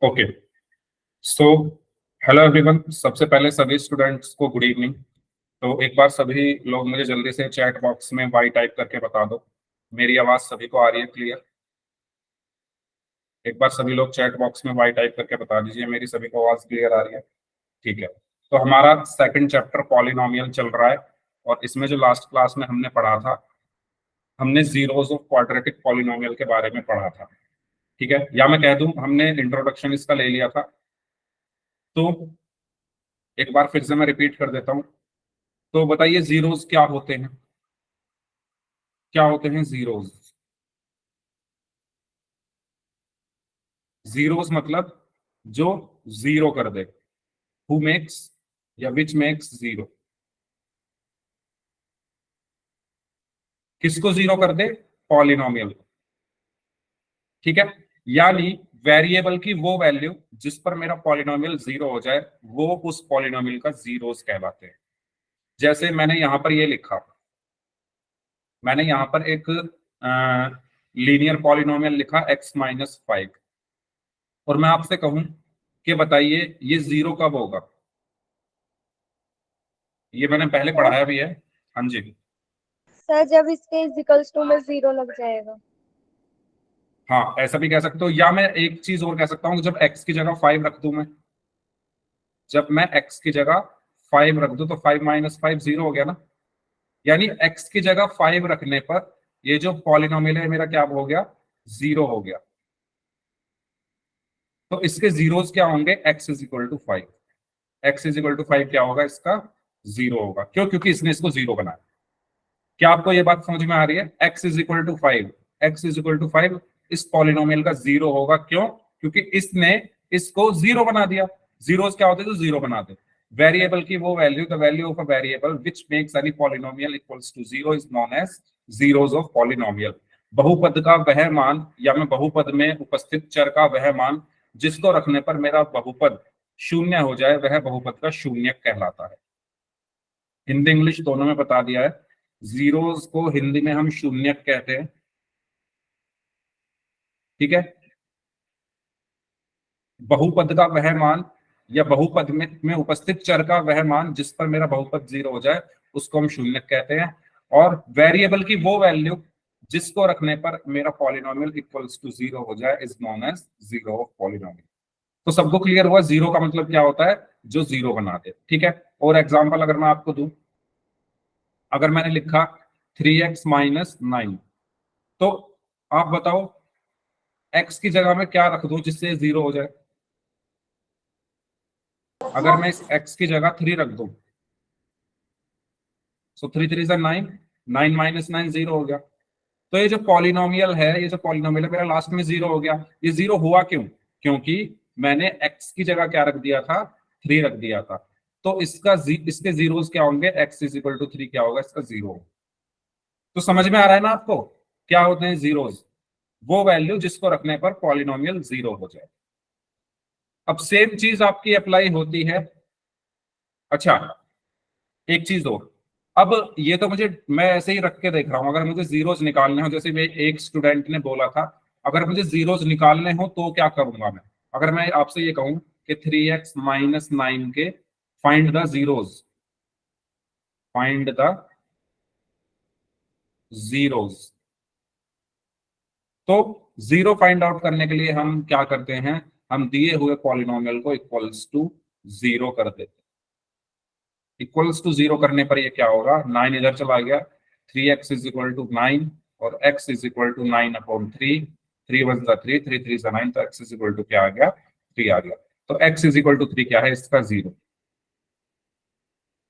Okay. So hello everyone, सबसे पहले सभी स्टूडेंट्स को गुड इवनिंग। तो एक बार सभी लोग मुझे जल्दी से चैट बॉक्स में वाई टाइप करके बता दो, मेरी आवाज सभी को आ रही है क्लियर? एक बार सभी लोग चैट बॉक्स में वाई टाइप करके बता दीजिए मेरी सभी को आवाज क्लियर आ रही है। ठीक है। तो हमारा सेकंड चैप्टर पॉलिनोमियल चल रहा है और इसमें जो लास्ट क्लास में हमने पढ़ा था, हमने जीरोस ऑफ क्वाड्रेटिक पॉलिनोमियल के बारे में पढ़ा था। ठीक है, या मैं कह दूं हमने इंट्रोडक्शन इसका ले लिया था। तो एक बार फिर से मैं रिपीट कर देता हूं। तो बताइए जीरोस क्या होते हैं? क्या होते हैं जीरोस? जीरोस मतलब जो जीरो कर दे, हु मेक्स या विच मेक्स जीरो। किसको जीरो कर दे? पॉलिनोमियल को। ठीक है, यानी वेरिएबल की वो वैल्यू जिस पर मेरा पॉलिनोमियल जीरो हो जाए वो उस पॉलिनोमियल का जीरोस कहलाते हैं। जैसे मैंने यहां पर ये लिखा, मैंने यहां पर एक लीनियर पॉलिनोमियल लिखा x-5 और मैं आपसे कहूं कि बताइए ये जीरो कब होगा? ये मैंने पहले सर पढ़ाया भी है। हाँ जी। सर जब इसके इक्वल्स टू में जीरो लग जाएगा। हाँ, ऐसा भी कह सकते हो, या मैं एक चीज और कह सकता हूँ, जब x की जगह 5 रख दूं मैं, जब मैं x की जगह 5 रख दूं तो 5 - 5 जीरो हो गया ना। यानी x की जगह 5 रखने पर ये जो पॉलिनोमियल है मेरा क्या हो गया? जीरो हो गया। तो इसके जीरोस क्या होंगे? x = 5। x = 5 क्या होगा? इसका जीरो होगा। क्यों? क्योंकि इसने इसको जीरो बनाया। क्या आपको ये बात समझ में आ रही है? x = 5, x = 5 इस पॉलिनोमियल का जीरो होगा। क्यों? क्योंकि इसने इसको जीरो बना दिया। जीरोस क्या होते हैं? तो जीरो बना दे। वेरिएबल की वो value, the value of a variable which makes any polynomial equals to zero is known as zeros of polynomial. बहुपद का वह मान, या मैं बहुपद में उपस्थित चर का वह मान जिसको रखने पर मेरा बहुपद शून्य हो जाए वह बहुपद का शून्यक कहलाता है। हिंदी इंग्लिश दोनों में बता दिया है। जीरोस को हिंदी में हम शून्यक कहते हैं। ठीक है, बहुपद का वह मान या बहुपद में उपस्थित चर का वह मान जिस पर मेरा बहुपद जीरो हो जाए उसको हम शून्यक कहते हैं। और वेरिएबल की वो वैल्यू जिसको रखने पर मेरा पॉलिनोमियल इक्वल्स टू जीरो हो जाए is known as zero of polynomial. तो सबको क्लियर हुआ जीरो का मतलब क्या होता है? जो जीरो बना दे। ठीक है, और एग्जांपल अगर मैं आपको दूं, अगर मैंने लिखा 3x - 9, तो आप बताओ x की जगह में क्या रख दूं जिससे जीरो हो जाए? अगर मैं इस x की जगह 3 रख दूं, सो 3 × 3 = 9, 9 - 9 जीरो हो गया। तो ये जो पॉलिनोमियल है, ये जो पॉलिनोमियल है मेरा लास्ट में जीरो हो गया। ये जीरो हुआ क्यों? क्योंकि मैंने x की जगह क्या रख दिया था? 3 रख दिया था। तो इसके जीरोस क्या होंगे? x = 3 क्या होगा? इसका जीरो। तो समझ में आ रहा है ना आपको क्या होते हैं जीरोस? वो वैल्यू जिसको रखने पर पॉलिनोमियल जीरो हो जाए। अब सेम चीज आपकी अप्लाई होती है। अच्छा, एक चीज और। अब ये तो मैं ऐसे ही रख के देख रहा हूं, अगर मुझे जीरोस निकालने हो, जैसे मैं एक स्टूडेंट ने बोला था अगर मुझे जीरोस निकालने हो तो क्या करूंगा मैं? अगर मैं आपसे ये कहूं कि 3x - 9 के find the zeros, find the zeros, तो जीरो फाइंड आउट करने के लिए हम क्या करते हैं? हम दिए हुए पॉलिनोमियल को इक्वल्स टू जीरो कर देते हैं। इक्वल्स टू जीरो करने पर ये क्या होगा? 9 इधर चला गया, 3x = 9 और x = 9/3, 3 × 1 = 3, 3 × 3 = 9, तो x क्या आ गया? 3 आ गया। तो x = 3 क्या है? इसका जीरो।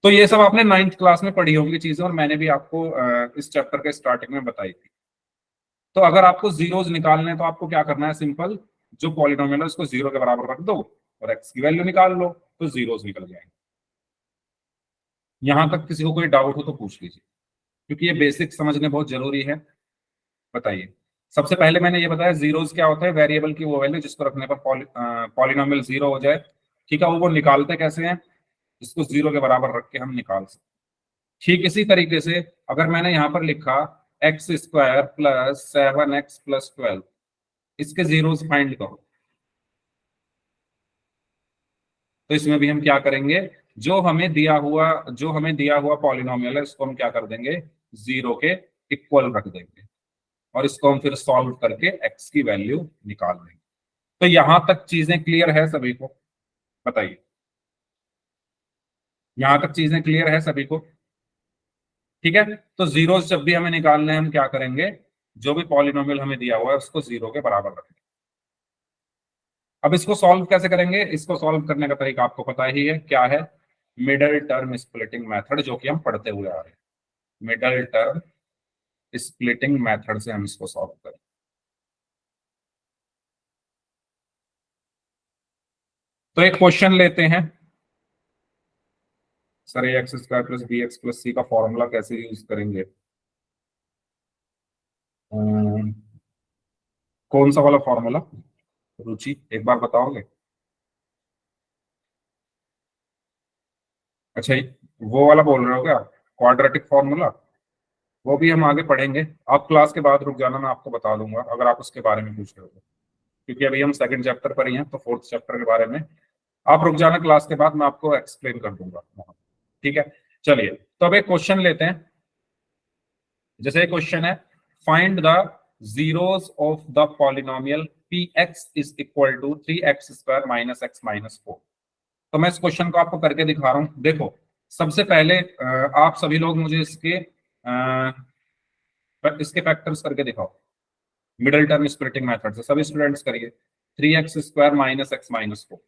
तो ये सब आपने 9th क्लास में पढ़ी होंगी चीजें, और मैंने भी आपको इस चैप्टर के स्टार्टिंग में बताई थी। तो अगर आपको जीरोस निकालने हैं तो आपको क्या करना है? सिंपल, जो पॉलिनोमियल है उसको जीरो के बराबर रख दो और x की वैल्यू निकाल लो, तो जीरोस निकल जाएंगे। यहां तक किसी को कोई डाउट हो तो पूछ लीजिए, क्योंकि ये बेसिक समझने बहुत जरूरी है। बताइए। सबसे पहले मैंने ये बताया जीरोस क्या होता है? वेरिएबल की वो वैल्यू जिसको रखने पर पॉलिनोमियल जीरो हो जाए। ठीक है, वो निकालते कैसे हैं? इसको जीरो के बराबर रख के हम निकाल सकते। ठीक इसी तरीके से अगर मैंने यहां पर लिखा x² + 7x + 12, इसके जीरोस फाइंड करो। तो इसमें भी हम क्या करेंगे, जो हमें दिया हुआ पॉलिनोमियल है इसको हम क्या कर देंगे, जीरो के इक्वल रख देंगे और इसको हम फिर सॉल्व करके एक्स की वैल्यू निकाल देंगे। तो यहां तक चीजें क्लियर है सभी को, बताइए, यहां तक चीजें क्लियर है सभी को? ठीक है, तो जीरोस जब भी हमें निकालने हैं हम क्या करेंगे, जो भी पॉलिनोमियल हमें दिया हुआ है उसको जीरो के बराबर रखेंगे। अब इसको सॉल्व कैसे करेंगे, इसको सॉल्व करने का तरीका आपको पता ही है क्या है, मिडल टर्म स्प्लिटिंग मेथड, जो कि हम पढ़ते हुए आ रहे हैं। मिडल टर्म स्प्लिटिंग मेथड से हम इसको सॉल्व करें। तो एक क्वेश्चन लेते हैं, sir a x square plus b x plus c का फॉर्मूला कैसे यूज करेंगे? अम्म, कौन सा वाला फॉर्मूला रुचि, एक बार बताओगे? अच्छा, वो वाला बोल रहे हो क्या, क्वाड्रेटिक फॉर्मूला? वो भी हम आगे पढ़ेंगे, आप क्लास के बाद रुक जाना, मैं आपको बता दूंगा अगर आप उसके बारे में पूछ रहे हो तो। क्योंकि अभी हम सेकंड चैप्टर पर ही हैं, तो फोर्थ चैप्टर के बारे में आप रुक जाना, क्लास के बाद मैं आपको एक्सप्लेन कर दूंगा वहाँ। ठीक है, चलिए तो अब एक क्वेश्चन लेते हैं। जैसे क्वेश्चन है, find the zeros of the polynomial P X is equal to 3x² minus X minus 4। तो मैं इस क्वेश्चन को आपको करके दिखा रहा हूं। देखो, सबसे पहले आप सभी लोग मुझे इसके फैक्टर्स करके दिखाओ, मिडिल टर्म स्प्लिटिंग मेथड से सभी स्टूडेंट्स करिए। 3x² माइनस एक्स माइनस 4,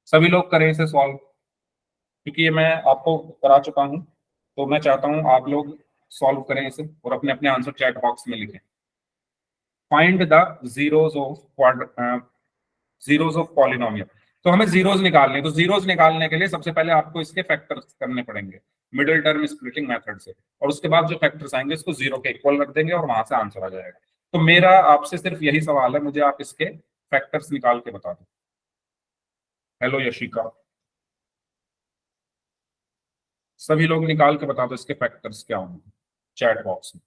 सभी लोग करें इसे सॉल्व, क्योंकि ये मैं आपको करा चुका हूं, तो मैं चाहता हूं आप लोग सॉल्व करें इसे और अपने अपने आंसर चैट बॉक्स में लिखें। Find the zeros of zeros of polynomial. तो हमें जीरोस निकालने, तो जीरोस निकालने के लिए सबसे पहले आपको इसके फैक्टर्स करने पड़ेंगे मिडिल टर्म स्प्लिटिंग मेथड से, और उसके बाद जो फैक्टर्स आएंगे उसको जीरो के इक्वल रख देंगे और वहां से आंसर आ जाएगा। तो मेरा आपसे सिर्फ यही सवाल है, मुझे आप इसके फैक्टर्स निकाल के बता दो। हेलो यशिका, सभी लोग निकाल के बता दो इसके फैक्टर्स क्या होंगे चैट बॉक्स में।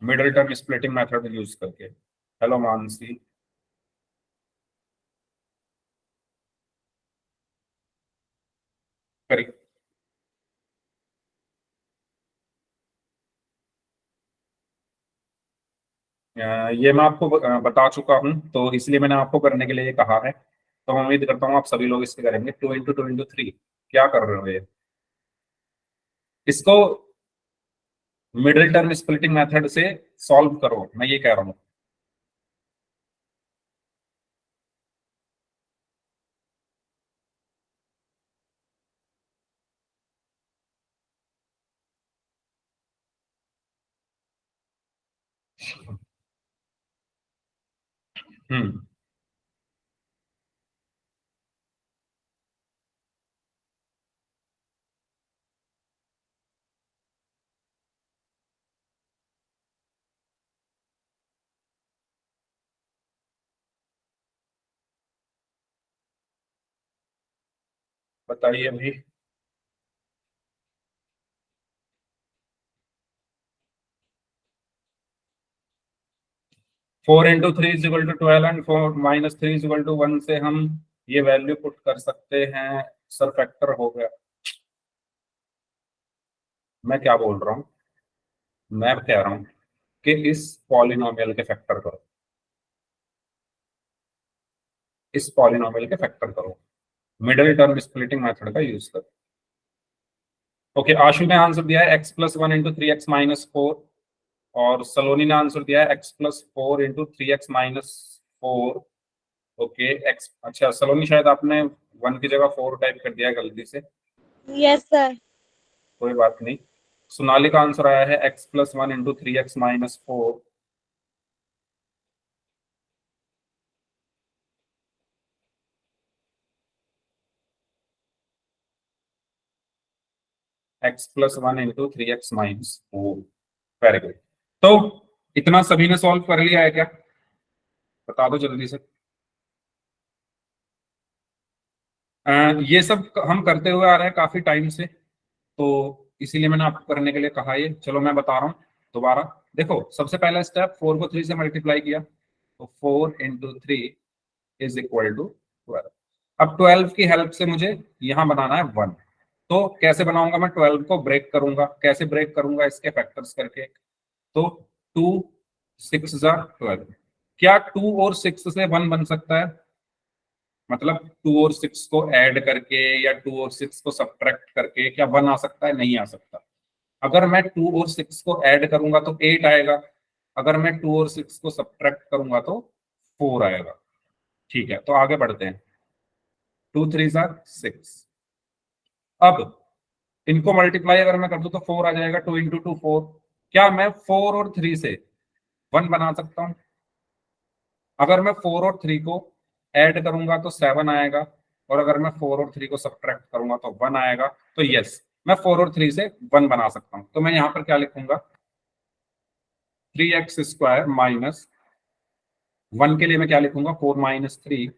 Middle term splitting method use करके। हेलो मानसी, करिए। ये मैं आपको बता चुका हूं, तो इसलिए मैंने आपको करने के लिए ये कहा है। तो मैं उम्मीद करता हूँ आप सभी लोग इसके करेंगे। 2 × 2 × 3, क्या कर रहे हो ये, इसको मिडिल टर्म स्प्लिटिंग मेथड से सॉल्व करो, मैं ये कह रहा हूँ। हम्म, बताइए अभी। 4 × 3 = 12 एंड 4 - 3 = 1 से हम ये वैल्यू पुट कर सकते हैं। सर फैक्टर हो गया, मैं क्या बोल रहा हूँ, मैं कह रहा हूँ कि इस पॉलिनोमियल के फैक्टर करो, इस पॉलिनोमियल के फैक्टर करो, मिडिल टर्म स्प्लिटिंग मेथड का यूज करो। ओके, आशु ने आंसर दिया है x+1 × 3x - 4, और सलोनी ने आंसर दिया है x+4 × 3x - 4। ओके, एक्स, अच्छा सलोनी शायद आपने 1 की जगह 4 टाइप कर दिया है गलती से, यस सर। कोई बात नहीं। सोनाली का आंसर आया है x+1 × 3x - 4। x+1 × 3x - 4, very good. तो इतना सभी ने सॉल्व कर लिया है क्या, बता दो जल्दी से। ये सब हम करते हुए आ रहे हैं काफी टाइम से, तो इसीलिए मैंने आपको करने के लिए कहा। ये चलो मैं बता रहा हूँ दोबारा। देखो, सबसे पहला स्टेप 4 को 3 से मल्टीप्लाई किया, तो 4 इंटू 3 इज इक्वल टू 12। अब 12 की हेल्प से मुझे यहां बनाना है 1। तो कैसे बनाऊंगा मैं? 12 को ब्रेक करूंगा। कैसे ब्रेक करूंगा? इसके फैक्टर्स करके। तो 2 6 जा 12। क्या 2 और 6 से 1 बन सकता है? मतलब 2 और 6 को ऐड करके या 2 और 6 को सब्ट्रैक्ट करके क्या 1 आ सकता है? नहीं आ सकता। अगर मैं 2 और 6 को ऐड करूंगा तो 8 आएगा। अगर मैं 2 और 6 को सब्ट्रैक्ट करूंगा तो 4 आएगा। ठीक है, तो आगे बढ़ते हैं। 2 3 6। अब इनको मल्टीप्लाई अगर मैं कर दूं तो 4 आ जाएगा। 2 इंटू 2 4। क्या मैं 4 और 3 से 1 बना सकता हूं? अगर मैं 4 और 3 को ऐड करूंगा तो 7 आएगा। और अगर मैं 4 और 3 को सब्ट्रैक्ट करूंगा तो 1 आएगा। तो यस, मैं 4 और 3 से 1 बना सकता हूं। तो मैं यहां पर क्या लिखूंगा? 3x² माइनस 1 के लिए मैं क्या लिखूंगा? 4 माइनस 3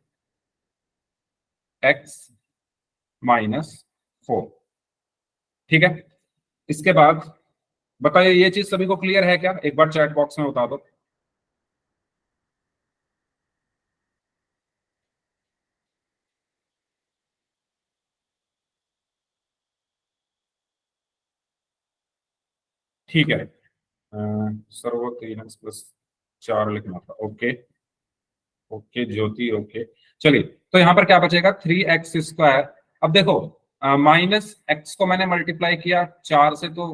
x माइनस 4। ठीक है, इसके बाद बताइए ये चीज सभी को क्लियर है क्या? एक बार चैट बॉक्स में बता दो। ठीक है, सर वो 3x+4 लिखना था। ओके ओके ज्योति, ओके। चलिए, तो यहां पर क्या बचेगा? 3x²। अब देखो, माइनस एक्स को मैंने मल्टीप्लाई किया 4 से तो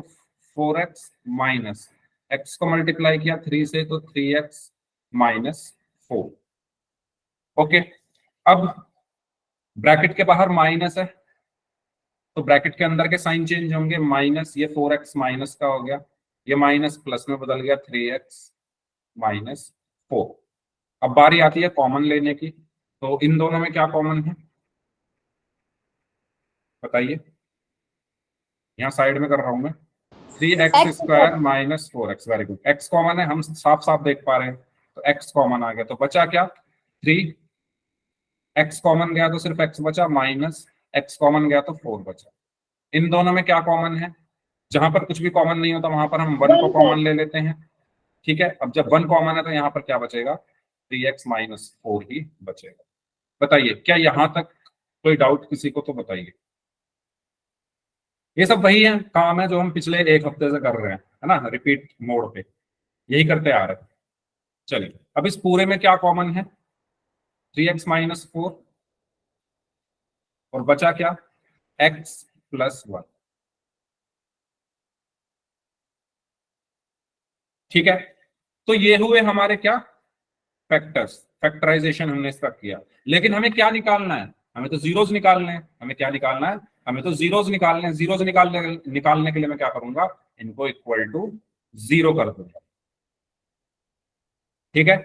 4x, माइनस एक्स को मल्टीप्लाई किया 3 से तो 3x माइनस 4। ओके, अब ब्रैकेट के बाहर माइनस है तो ब्रैकेट के अंदर के साइन चेंज होंगे। माइनस, ये 4x माइनस का हो गया, ये माइनस प्लस में बदल गया 3x माइनस 4। अब बारी आती है कॉमन लेने की। तो इन दोनों में क्या कॉमन है बताइए? यहाँ साइड में कर रहा हूं मैं। 3x² minus 4x। Very good, x common है, हम साफ साफ देख पा रहे हैं। तो x कॉमन आ गया तो बचा क्या? 3। x कॉमन गया तो सिर्फ x बचा, माइनस x कॉमन गया तो 4 बचा। इन दोनों में क्या कॉमन है? जहां पर कुछ भी कॉमन नहीं होता वहां पर हम 1 को कॉमन ले लेते हैं। ठीक है, अब जब 1 कॉमन है तो यहाँ पर क्या बचेगा? 3x माइनस 4 ही बचेगा। बताइए, क्या यहां तक कोई डाउट किसी को? तो बताइए। ये सब वही है काम है जो हम पिछले एक हफ्ते से कर रहे हैं, है ना, रिपीट मोड पे यही करते आ रहे हैं। चलिए, अब इस पूरे में क्या कॉमन है? 3x माइनस 4 और बचा क्या? x plus 1। ठीक है, तो ये हुए हमारे क्या? फैक्टर्स। फैक्टराइजेशन हमने इसका किया। लेकिन हमें क्या निकालना है? हमें तो जीरोस निकालने हैं। हमें क्या निकालना है? हमें तो जीरोस निकालने हैं। जीरोस निकालने के लिए मैं क्या करूंगा? इनको इक्वल टू 0 कर दूंगा। ठीक है,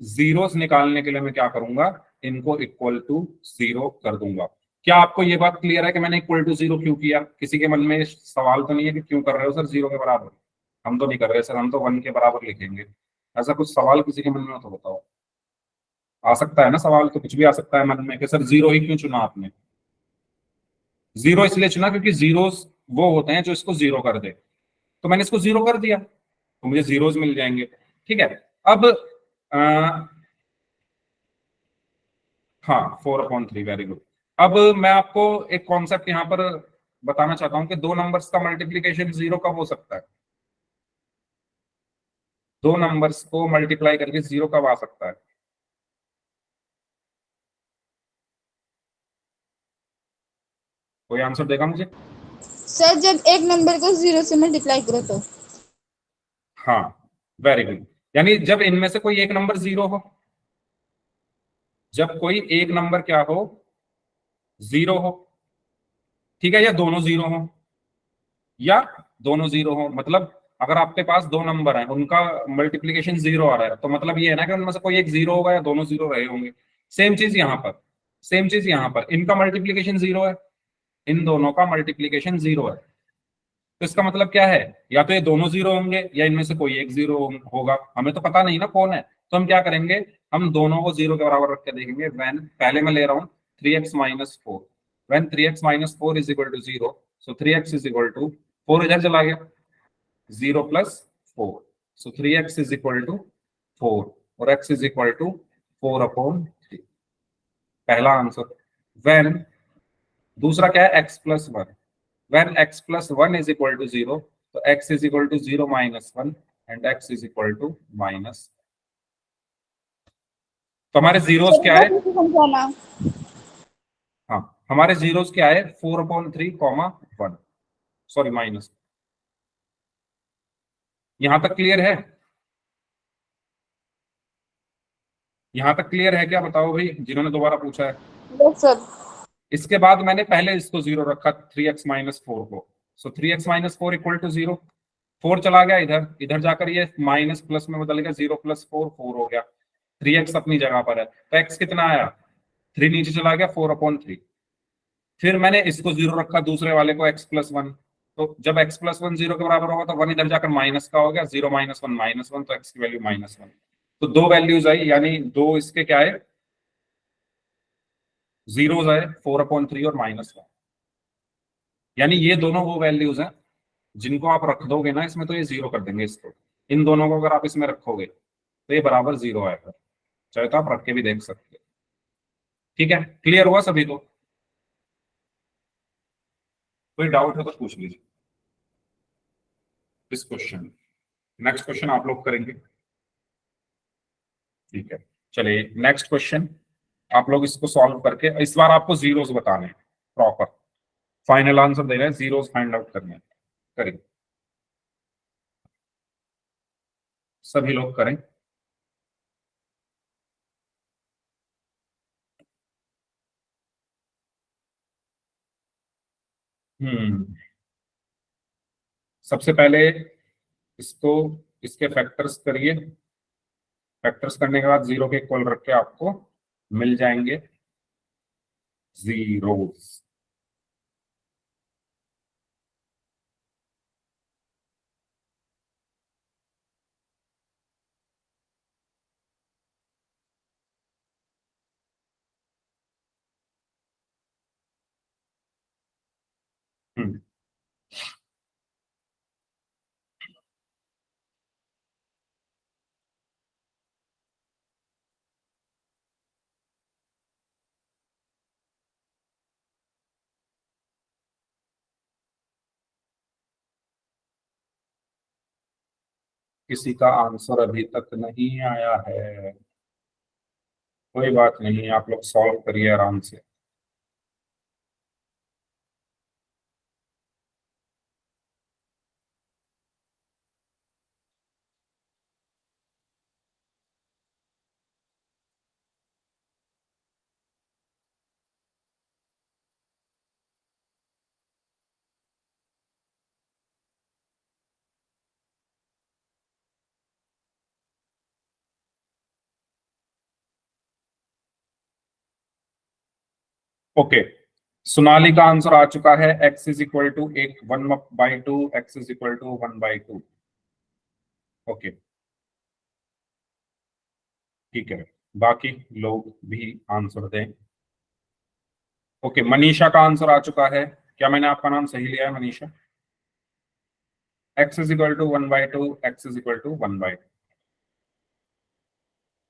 जीरोस निकालने के लिए मैं क्या करूंगा? इनको इक्वल टू 0 कर दूंगा। क्या आपको ये बात क्लियर है कि मैंने इक्वल टू 0 क्यों किया? किसी के मन में सवाल तो नहीं है कि क्यों कर रहे हो सर 0 के बराबर? हम तो नहीं कर रहे सर, हम तो 1 के बराबर लिखेंगे। ऐसा कुछ सवाल किसी के मन में हो तो बताओ। आ सकता है ना सवाल, तो कुछ भी आ सकता है मन में कि सर 0 ही क्यों चुना आपने? 0 इसलिए चुना क्योंकि जीरोस वो होते हैं जो इसको 0 कर दे। तो मैंने इसको 0 कर दिया तो मुझे जीरोस मिल जाएंगे। ठीक है, अब हाँ, 4/3। Very good. अब मैं आपको एक कॉन्सेप्ट यहाँ पर बताना चाहता हूँ कि दो नंबर्स का मल्टीप्लीकेशन 0 कब हो सकता है? दो नंबर्स को मल्टीप्लाई करके 0 कब आ सकता है? कोई आंसर देगा मुझे? सर जब एक नंबर को 0 से मल्टीप्लाई करो तो। हाँ, वेरी गुड। यानी जब इनमें से कोई एक नंबर 0 हो। जब कोई एक नंबर क्या हो? 0 हो। ठीक है, या दोनों 0 हो, या दोनों 0 हो। मतलब अगर आपके पास दो नंबर हैं, उनका मल्टीप्लीकेशन 0 आ रहा है, तो मतलब ये है ना कि उनमें से कोई एक 0 होगा या दोनों 0 रहे होंगे। सेम चीज यहाँ पर। सेम चीज यहाँ पर, इनका मल्टीप्लीकेशन 0 है, इन दोनों का मल्टीप्लीकेशन 0 है। तो इसका मतलब क्या है? या तो ये दोनों 0 होंगे या इनमें से कोई एक 0 होगा। हमें तो पता नहीं ना कौन है। तो हम क्या करेंगे? हम दोनों को 0 के बराबर रख के देखेंगे। व्हेन, पहले मैं ले रहा हूँ 3x minus 4। When 3x minus 4 is equal to 0, so 3x is equal to 4 इधर चला गया, 0 plus 4, so 3x is equal to 4। और x इज इक्वल टू 4/3, पहला आंसर। व्हेन, दूसरा क्या है, x plus 1, when x plus 1 is equal to 0, तो x is equal to 0 minus 1 and x is equal to minus. तो हमारे zeros क्या है, समझाना। हाँ हमारे जीरोस क्या है, 4/3, 1, सॉरी माइनस। यहां तक क्लियर है, यहां तक क्लियर है क्या, बताओ भाई जिन्होंने दोबारा पूछा है। Yes sir. इसके बाद मैंने पहले इसको 0 रखा, 3x माइनस 4 को, सो 3x माइनस 4 इक्वल टू 0, 4 चला गया इधर, इधर जाकर ये माइनस प्लस में बदल गया, 0 प्लस 4 4 हो गया, 3x अपनी जगह पर है, तो x कितना आया, 3 नीचे चला गया, 4/3। फिर मैंने इसको 0 रखा, दूसरे वाले को x प्लस 1, तो जब x प्लस 1 0 के बराबर होगा तो 1 इधर जाकर माइनस का हो गया, 0 माइनस 1 माइनस 1, तो x की वैल्यू -1। तो दो वैल्यूज आई, यानी दो इसके क्या है, जीरोज आए, 4/3 और -1, यानी ये दोनों वो वैल्यूज हैं जिनको आप रख दोगे ना इसमें तो ये 0 कर देंगे इसको, इन दोनों को अगर आप इसमें रखोगे तो ये बराबर 0 आएगा, चाहे तो आप रख के भी देख सकते हो। ठीक है, क्लियर हुआ सभी को, कोई डाउट है तो पूछ लीजिए इस क्वेश्चन। नेक्स्ट क्वेश्चन आप लोग करेंगे, ठीक है। चलिए नेक्स्ट क्वेश्चन, आप लोग इसको सॉल्व करके, इस बार आपको जीरोस बताने प्रॉपर, फाइनल आंसर देना है, जीरोस फाइंड आउट करने हैं। करें, सभी लोग करें। सबसे पहले इसको, इसके फैक्टर्स करिए, फैक्टर्स करने के बाद 0 के इक्वल रख के आपको मिल जाएंगे जीरोस। हम्म किसी का आंसर अभी तक नहीं आया है, कोई बात नहीं, आप लोग सॉल्व करिए आराम से। ओके, सोनाली का आंसर आ चुका है, x is equal to 1/2, x is equal to 1/2। Okay ठीक है, बाकी लोग भी आंसर दें। ओके, मनीषा का आंसर आ चुका है, क्या मैंने आपका नाम सही लिया है Manisha? x is equal to 1/2, x is equal to 1/2,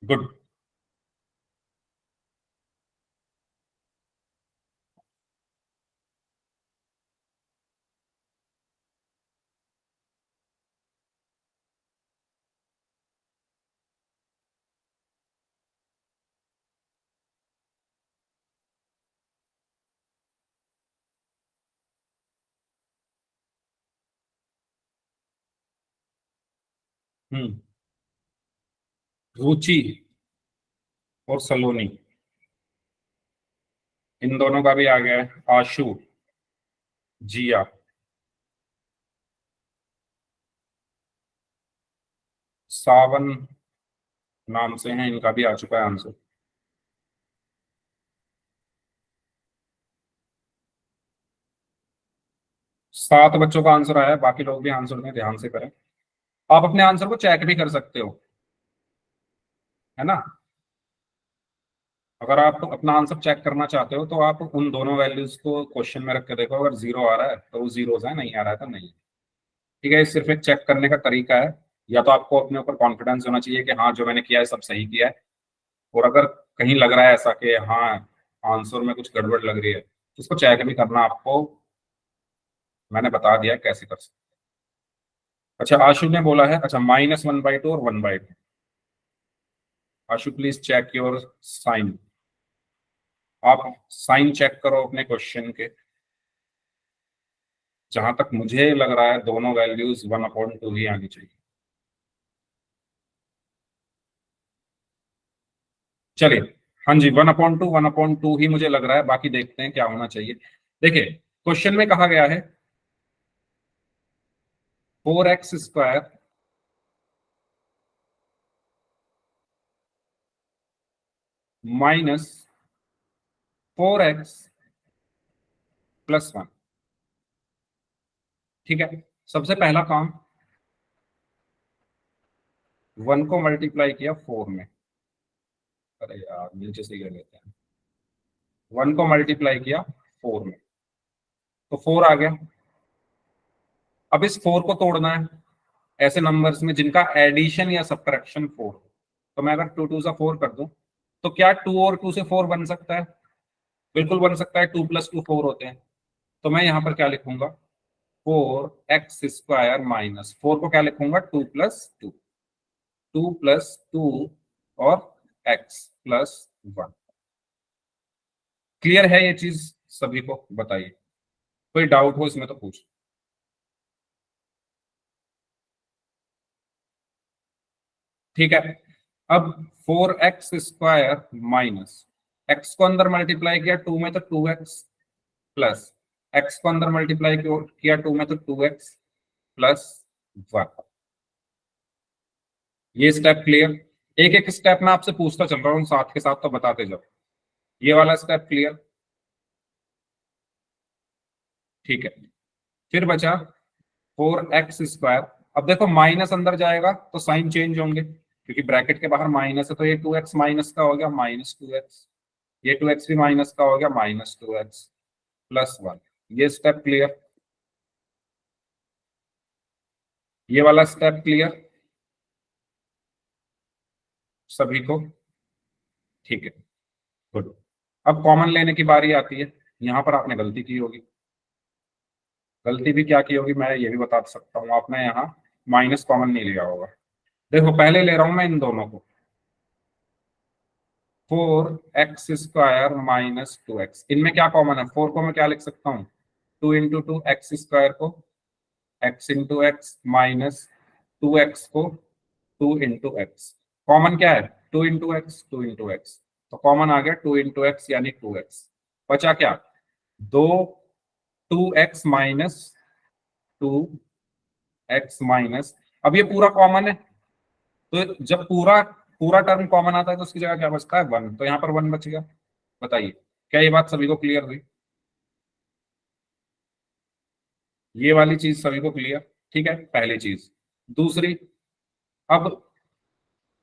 good. Ruchi और सलोनी, इन दोनों का भी आ गया है, आशु, जिया, सावन नाम से हैं, इनका भी आ चुका है आंसर। सात बच्चों का आंसर आया है, बाकी लोग भी आंसर में ध्यान से करें, आप अपने आंसर को चेक भी कर सकते हो, है ना। अगर आप अपना आंसर चेक करना चाहते हो तो आप उन दोनों वैल्यूज को क्वेश्चन में रख के देखो, अगर 0 आ रहा है तो वो जीरोस है, नहीं आ रहा है तो नहीं। ठीक है, ये सिर्फ एक चेक करने का तरीका है, या तो आपको अपने ऊपर कॉन्फिडेंस होना चाहिए कि हाँ जो मैंने किया है सब सही किया है, और अगर कहीं लग रहा है ऐसा कि हाँ आंसर में कुछ गड़बड़ लग रही है तो उसको चेक भी करना आपको मैंने बता दिया है कैसे कर सकते। अच्छा आशु ने बोला है, अच्छा -1/2 और 1/2। आशु प्लीज चेक योर साइन, आप साइन चेक करो अपने क्वेश्चन के। जहां तक मुझे लग रहा है दोनों वैल्यूज 1/2 ही आनी चाहिए। चलिए, हाँ जी 1/2 ही मुझे लग रहा है, बाकी देखते हैं क्या होना चाहिए। देखिए क्वेश्चन में कहा गया है 4x² -4x+1। ठीक है, सबसे पहला काम 1 को मल्टीप्लाई किया 4 में, अरे यार नीचे से कर लेते हैं, 1 को मल्टीप्लाई किया 4 में तो 4 आ गया। अब इस 4 को तोड़ना है ऐसे नंबर्स में जिनका एडिशन या सब्ट्रैक्शन 4। तो मैं अगर 2 2 से 4 कर दूं तो क्या 2 और 2 से 4 बन सकता है? बिल्कुल बन सकता है, 2 + 2 4 होते हैं। तो मैं यहाँ पर क्या लिखूंगा, 4x² माइनस 4 को क्या लिखूंगा 2 + 2, 2 + 2 और x+1। क्लियर है ये चीज सभी को? बताइए, कोई डाउट हो इसमें तो पूछ। ठीक है, अब 4x² माइनस x को अंदर मल्टीप्लाई किया 2 में तो 2x प्लस x को अंदर मल्टीप्लाई किया 2 में तो 2x+1। ये स्टेप क्लियर? एक एक स्टेप मैं आपसे पूछता चल रहा हूँ साथ के साथ, तो बताते जाओ। ये वाला स्टेप क्लियर? ठीक है, फिर बचा 4x²। अब देखो माइनस अंदर जाएगा तो साइन चेंज होंगे, क्योंकि ब्रैकेट के बाहर माइनस है, तो ये 2x माइनस का हो गया -2x, ये 2x भी माइनस का हो गया -2x+1। ये स्टेप क्लियर? ये वाला स्टेप क्लियर सभी को? ठीक है, गुड। अब कॉमन लेने की बारी आती है। यहां पर आपने गलती की होगी। गलती भी क्या की होगी मैं ये भी बता सकता हूँ, आपने यहाँ माइनस कॉमन नहीं लिया होगा। देखो पहले ले रहा हूं मैं इन दोनों को, 4x² - 2x, इनमें क्या कॉमन है? 4 को मैं क्या लिख सकता हूँ 2 × 2 x² को x × x माइनस 2x को 2 × x। कॉमन क्या है 2 × x, 2 × x, तो कॉमन आ गया 2 × x यानी 2x। बचा क्या, दो 2x माइनस 2x माइनस, अब ये पूरा कॉमन है, तो जब पूरा पूरा टर्म कॉमन आता है तो उसकी जगह क्या बचता है 1, तो यहाँ पर 1 बच गया। बताइए क्या ये बात सभी को क्लियर हुई? ये वाली चीज सभी को क्लियर? ठीक है, पहली चीज। दूसरी, अब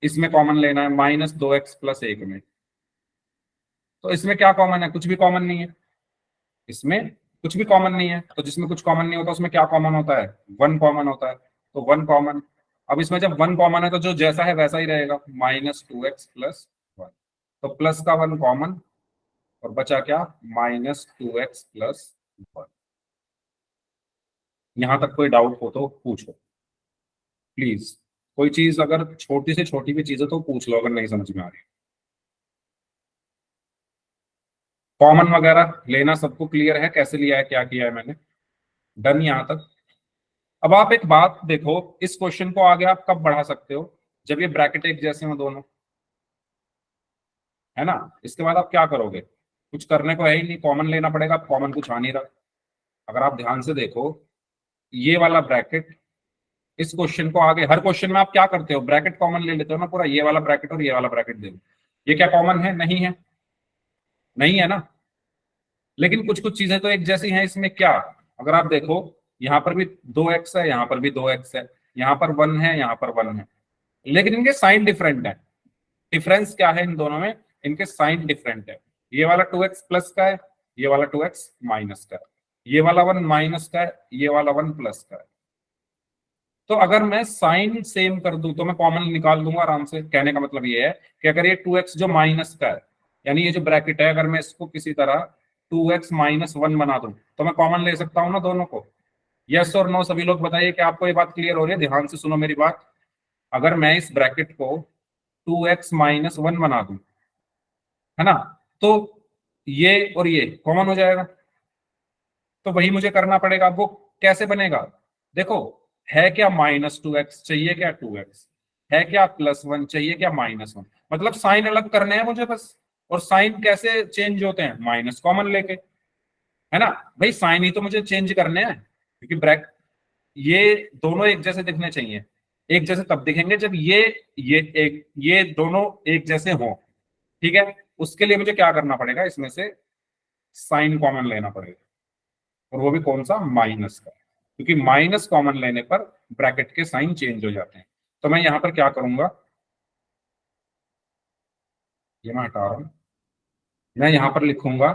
इसमें कॉमन लेना है -2x+1 में, तो इसमें क्या कॉमन है? कुछ भी कॉमन नहीं है, इसमें कुछ भी कॉमन नहीं है, तो जिसमें कुछ कॉमन नहीं होता उसमें क्या कॉमन होता है 1 कॉमन होता है, तो 1 कॉमन। अब इसमें जब 1 कॉमन है तो जो जैसा है वैसा ही रहेगा -2x+1, तो प्लस का 1 कॉमन और बचा क्या -2x+1। यहां तक कोई डाउट हो तो पूछो प्लीज। कोई चीज अगर छोटी से छोटी भी चीज है तो पूछ लो अगर नहीं समझ में आ रही। कॉमन वगैरह लेना सबको क्लियर है, कैसे लिया है क्या किया है मैंने? डन यहां तक? अब आप एक बात देखो, इस क्वेश्चन को आगे आप कब बढ़ा सकते हो, जब ये ब्रैकेट एक जैसे हो दोनों, है ना? इसके बाद आप क्या करोगे, कुछ करने को है ही नहीं, कॉमन लेना पड़ेगा, कॉमन कुछ आ नहीं रहा। अगर आप ध्यान से देखो ये वाला ब्रैकेट, इस क्वेश्चन को आगे हर क्वेश्चन में आप क्या करते हो ब्रैकेट कॉमन ले लेते हो ना, पूरा ये वाला ब्रैकेट और ये वाला ब्रैकेट दे दो। ये क्या कॉमन है? नहीं है, नहीं है ना। लेकिन कुछ कुछ चीजें तो एक जैसी हैं इसमें, क्या अगर आप देखो यहाँ पर भी 2x है, यहाँ पर भी 2x है, यहाँ पर 1 है, यहाँ पर 1 है, लेकिन इनके साइन डिफरेंट है। डिफरेंस क्या है इन दोनों में? इनके साइन डिफरेंट है। ये वाला 2x प्लस का है, ये वाला 2x माइनस का है, ये वाला 1 माइनस का है, ये वाला 1 प्लस का है। तो अगर मैं साइन सेम कर दूं तो मैं कॉमन निकाल दूंगा आराम से। कहने का मतलब ये है कि अगर ये 2x जो माइनस का है, यानी ये जो ब्रैकेट है, अगर मैं इसको किसी तरह 2x-1 बना दूं तो मैं कॉमन ले सकता हूं ना दोनों को। यस और नो सभी लोग बताइए कि आपको ये बात क्लियर हो रही है? ध्यान से सुनो मेरी बात। अगर मैं इस ब्रैकेट को 2x-1 बना दूं, है ना, तो ये और ये कॉमन हो जाएगा। तो वही मुझे करना पड़ेगा। वो कैसे बनेगा? देखो, है क्या -2x, चाहिए क्या 2x, है क्या +1, चाहिए क्या -1। मतलब साइन अलग करने हैं मुझे बस। और साइन कैसे चेंज होते हैं? माइनस कॉमन लेके, है ना। भाई साइन ही तो मुझे चेंज करने हैं, क्योंकि ब्रैक ये दोनों एक जैसे दिखने चाहिए। एक जैसे तब दिखेंगे जब ये दोनों एक जैसे हों। ठीक है, उसके लिए मुझे क्या करना पड़ेगा? इसमें से साइन कॉमन लेना पड़ेगा, और वो भी कौन सा? माइनस का, क्योंकि माइनस कॉमन लेने पर ब्रैकेट के साइन चेंज हो जाते हैं। तो मैं यहां पर क्या करूंगा, ये मैं हटा रहा हूं, मैं यहां पर लिखूंगा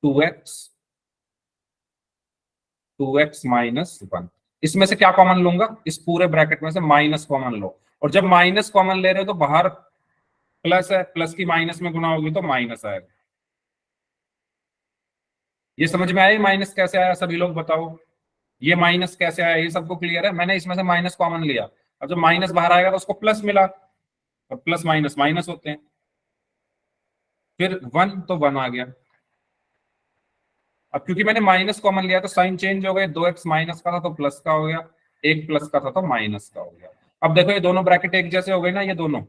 2x, 2x-1। इसमें से क्या कॉमन लूंगा? इस पूरे ब्रैकेट में से माइनस कॉमन लो। और जब माइनस कॉमन ले रहे हो तो बाहर प्लस है, प्लस की माइनस में गुना होगी तो माइनस आएगा। ये समझ में आया माइनस कैसे आया? सभी लोग बताओ, ये माइनस कैसे आया? ये सबको क्लियर है? मैंने इसमें से माइनस कॉमन लिया, अब जब माइनस बाहर आएगा तो उसको प्लस मिला, और प्लस माइनस माइनस होते हैं। फिर 1 तो 1 आ गया। अब क्योंकि मैंने माइनस कॉमन लिया तो साइन चेंज हो गए। 2x माइनस का था तो प्लस का हो गया, एक प्लस का था तो माइनस का हो गया। अब देखो ये दोनों ब्रैकेट एक जैसे हो गए ना, ये दोनों।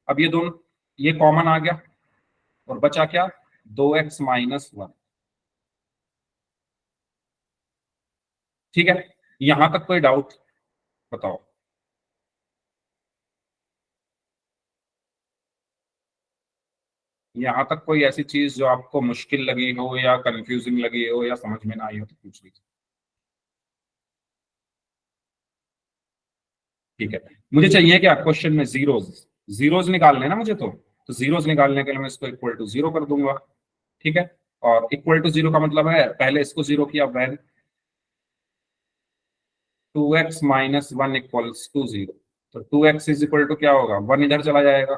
अब ये दोनों, ये कॉमन आ गया, और बचा क्या? 2x-1। ठीक है, यहां तक कोई डाउट? बताओ। यहां तक कोई ऐसी चीज जो आपको मुश्किल लगी हो या कंफ्यूजिंग लगी हो या समझ में ना आई हो तो पूछ लीजिए। ठीक है, मुझे चाहिए क्या? क्वेश्चन में जीरोज, जीरोज निकालने ना मुझे। तो जीरोज निकालने के लिए मैं इसको इक्वल टू जीरो कर दूंगा। ठीक है, और इक्वल टू जीरो का मतलब है पहले इसको जीरो किया, van 2x-1 equals to zero. तो 2x इज इक्वल टू क्या होगा? 1 इधर चला जाएगा,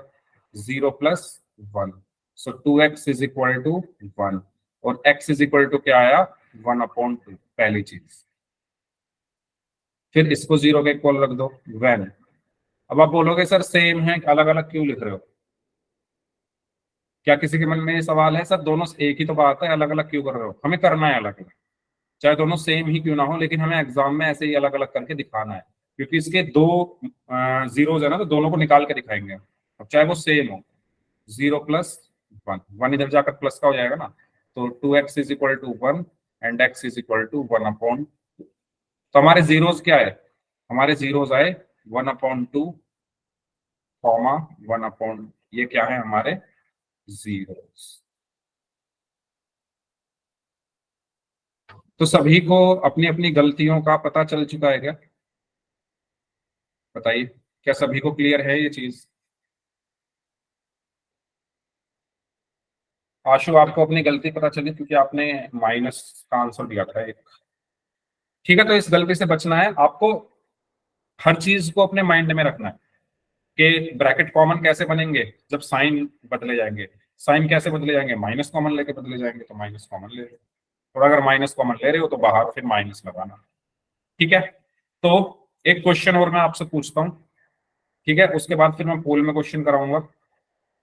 0 + 1। सो 2x इज इक्वल टू 1, और x इज इक्वल टू क्या आया? 1/2, पहली चीज। फिर इसको जीरो के इक्वल रख दो, वैन। अब आप बोलोगे सर सेम है, अलग अलग क्यों लिख रहे हो? क्या किसी के मन में ये सवाल है? सर दोनों एक ही तो बात है, अलग अलग क्यों कर रहे हो? हमें करना है अलग अलग, चाहे दोनों सेम ही क्यों ना हो, लेकिन हमें एग्जाम में ऐसे ही अलग अलग करके दिखाना है। क्योंकि इसके दो जीरोज है ना, तो दोनों को निकाल के दिखाएंगे। अब चाहे वो सेम हो, 0 + 1, 1 इधर जाकर प्लस का हो जाएगा ना। तो 2x is equal to 1 and x is equal to 1/2। तो हमारे जीरोज क्या है? हमारे जीरोज आए 1/2, कॉमा 1/, ये क्या है हमारे? जीरोज। तो सभी को अपनी अपनी गलतियों का पता चल चुका है क्या? बताइए, क्या सभी को क्लियर है ये चीज? आशु, आपको अपनी गलती पता चली क्योंकि आपने माइनस का आंसर दिया था एक। ठीक है, तो इस गलती से बचना है आपको। हर चीज को अपने माइंड में रखना है कि ब्रैकेट कॉमन कैसे बनेंगे जब साइन बदले जाएंगे। साइन कैसे बदले जाएंगे? माइनस कॉमन लेके बदले जाएंगे, तो माइनस कॉमन ले लो। और अगर माइनस कॉमन ले रहे हो तो बाहर फिर माइनस लगाना। ठीक है, तो एक क्वेश्चन और मैं आपसे पूछता हूँ। ठीक है, उसके बाद फिर मैं पोल में क्वेश्चन कराऊंगा।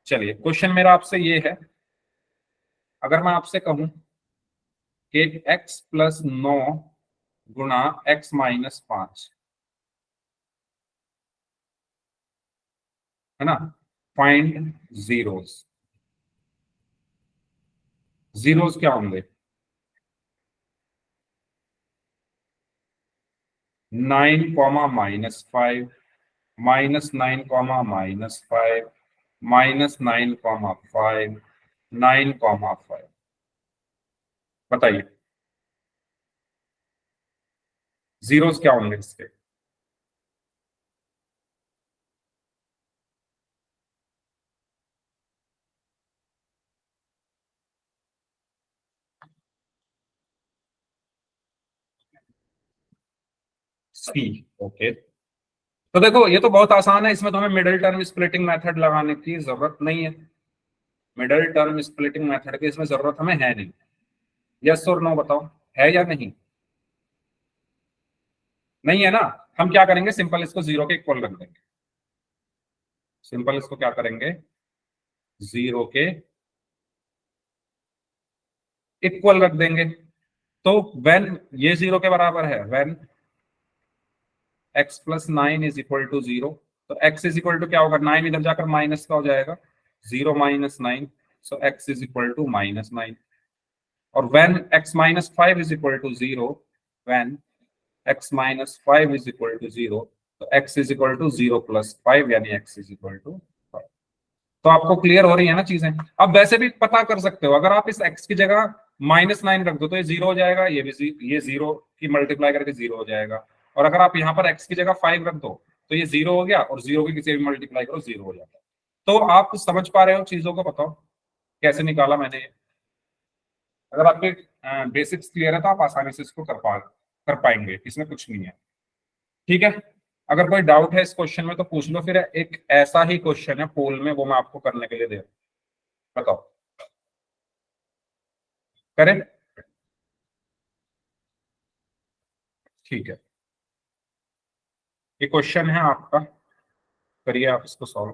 चलिए, क्वेश्चन मेरा आपसे ये है, अगर मैं आपसे कहूं कि x+9 गुणा x-5, है ना, फाइंड जीरोस। जीरोस क्या होंगे? 9, -5, -9, -5, -9, 9, 5। बताइए जीरोस क्या होंगे इसके? सी। ओके, तो देखो ये तो बहुत आसान है, इसमें तो हमें मिडिल टर्म स्प्लिटिंग मेथड लगाने की जरूरत नहीं है। मिडिल टर्म स्प्लिटिंग मेथड की इसमें जरूरत हमें है नहीं। यस और नो बताओ, है या नहीं? नहीं है ना। हम क्या करेंगे, सिंपल इसको जीरो के इक्वल रख देंगे। सिंपल इसको क्या करेंगे, जीरो के इक्वल रख देंगे। तो व्हेन ये जीरो के बराबर है, when x plus 9 is equal to zero, तो x इज इक्वल टू क्या होगा, 9 इधर जाकर माइनस का हो जाएगा, 0 minus 9, so x is equal to minus 9। और when x minus 5 is equal to zero, when x minus 5 is equal to zero, तो x is equal to 0 plus 5, यानी x इज इक्वल टू 5। तो आपको clear हो रही है ना चीजें? अब वैसे भी पता कर सकते हो, अगर आप इस x की जगह -9 रख दो तो ये जीरो हो जाएगा, ये भी ये जीरो की मल्टीप्लाई करके जीरो हो जाएगा। और अगर आप यहाँ पर x की जगह 5 रख दो तो ये जीरो हो गया, और जीरो की किसी भी मल्टीप्लाई करो जीरो हो जाता है। तो आप समझ पा रहे हो चीजों को? बताओ कैसे निकाला मैंने ये। अगर आपके बेसिक्स क्लियर है तो आप आसानी से इसको कर पाएंगे, इसमें कुछ नहीं है। ठीक है, अगर कोई डाउट है इस क्वेश्चन में तो पूछ लो, फिर एक ऐसा ही क्वेश्चन है पोल में, वो मैं आपको करने के लिए दे रहा हूं। बताओ, करें? ठीक है, ये क्वेश्चन है आपका, करिए आप इसको सॉल्व।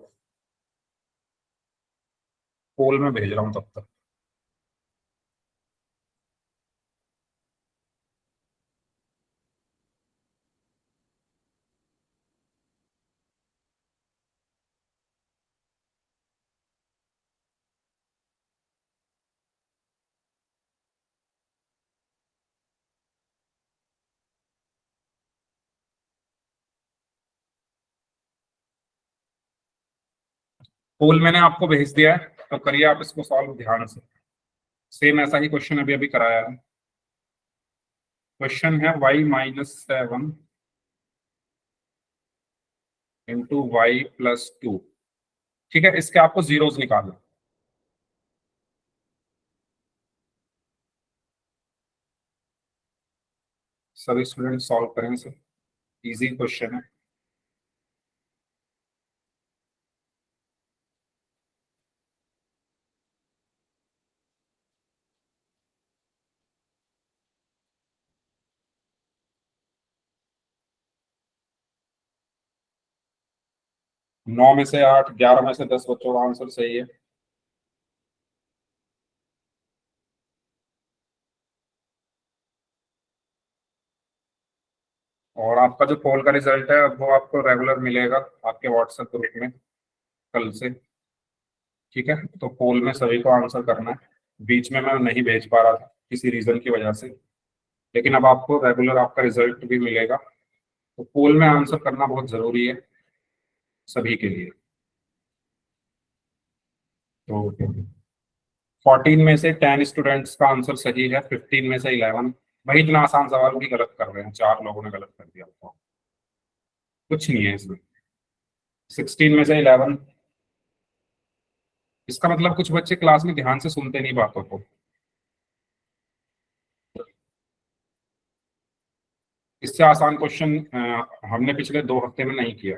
पोल में भेज रहा हूं तब तक। पोल मैंने आपको भेज दिया है, तो करिए आप इसको सॉल्व ध्यान से। सेम ऐसा ही क्वेश्चन अभी अभी कराया है। क्वेश्चन है y-7 इंटू y+2। ठीक है, इसके आपको जीरोस निकालना। सभी स्टूडेंट सॉल्व करें इसे, इजी क्वेश्चन है। नौ में से 8, 11 में से 10 बच्चों का आंसर सही है। और आपका जो पोल का रिजल्ट है वो आपको रेगुलर मिलेगा आपके व्हाट्सएप ग्रुप में कल से। ठीक है, तो पोल में सभी को आंसर करना है। बीच में मैं नहीं भेज पा रहा था किसी रीजन की वजह से, लेकिन अब आपको रेगुलर आपका रिजल्ट भी मिलेगा। तो पोल में आंसर करना बहुत जरूरी है सभी के लिए। तो 14 में से 10 स्टूडेंट्स का आंसर सही है, 15 में से 11। भाई इतना आसान सवाल भी गलत कर रहे हैं, 4 लोगों ने गलत कर दिया। तो कुछ नहीं है इसमें। 16 में से 11, इसका मतलब कुछ बच्चे क्लास में ध्यान से सुनते नहीं बातों को। इससे आसान क्वेश्चन हमने पिछले 2 हफ्ते में नहीं किया।